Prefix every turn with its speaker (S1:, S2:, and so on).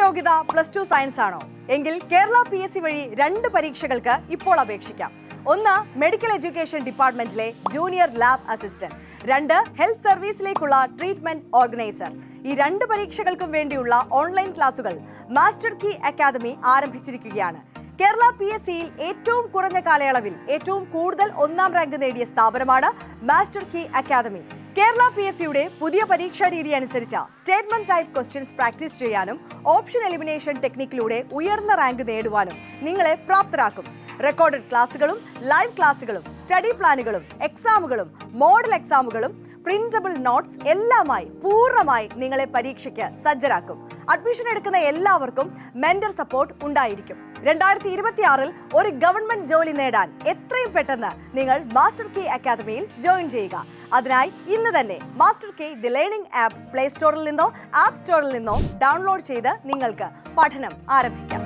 S1: യോഗ്യത +2 സയൻസ് ആണോ എങ്കിൽ കേരള PSC വഴി 2 പരീക്ഷകൾക്ക് ഇപ്പോൾ അപേക്ഷിക്കാം. ഒന്ന് മെഡിക്കൽ എഡ്യൂക്കേഷൻ ഡിപ്പാർട്ട്മെന്റിലെ ജൂനിയർ ലാബ് അസിസ്റ്റന്റ്, 2 ഹെൽത്ത് സർവീസിലേക്കുള്ള ട്രീറ്റ്മെന്റ് ഓർഗനൈസർ. ഈ 2 പരീക്ഷകൾക്കും വേണ്ടിയുള്ള ഓൺലൈൻ ക്ലാസുകൾ മാസ്റ്റർ കീ അക്കാദമി ആരംഭിച്ചിരിക്കുകയാണ്. കേരള PSCയിൽ ഏറ്റവും കുറഞ്ഞ കാലയളവിൽ ഏറ്റവും കൂടുതൽ 1ാം റാങ്ക് നേടിയ സ്ഥാപനമാണ് മാസ്റ്റർ കീ അക്കാദമി. കേരള PSCയുടെ പുതിയ പരീക്ഷാ രീതി അനുസരിച്ച് സ്റ്റേറ്റ്മെന്റ് ടൈപ്പ് ക്വസ്റ്റ്യൻസ് പ്രാക്ടീസ് ചെയ്യാനും ഓപ്ഷൻ എലിമിനേഷൻ ടെക്നിക്കിലൂടെ ഉയർന്ന റാങ്ക് നേടുവാനും നിങ്ങളെ പ്രാപ്തരാക്കും. റെക്കോർഡഡ് ക്ലാസുകളും ലൈവ് ക്ലാസുകളും സ്റ്റഡി പ്ലാനുകളും എക്സാമുകളും മോഡൽ എക്സാമുകളും പ്രിന്റബിൾ നോട്ട്സ് എല്ലാമായി പൂർണ്ണമായി നിങ്ങളെ പരീക്ഷയ്ക്ക് സജ്ജരാക്കും. അഡ്മിഷൻ എടുക്കുന്ന എല്ലാവർക്കും മെന്റർ സപ്പോർട്ട് ഉണ്ടായിരിക്കും. 2026 ഒരു ഗവൺമെന്റ് ജോലി നേടാൻ എത്രയും പെട്ടെന്ന് നിങ്ങൾ മാസ്റ്റർ കീ അക്കാദമിയിൽ ജോയിൻ ചെയ്യുക. അതിനായി ഇന്ന് തന്നെ master key the learning app play സ്റ്റോറിൽ നിന്നോ ആപ്പ് സ്റ്റോറിൽ നിന്നോ ഡൗൺലോഡ് ചെയ്ത് നിങ്ങൾക്ക് പഠനം ആരംഭിക്കാം.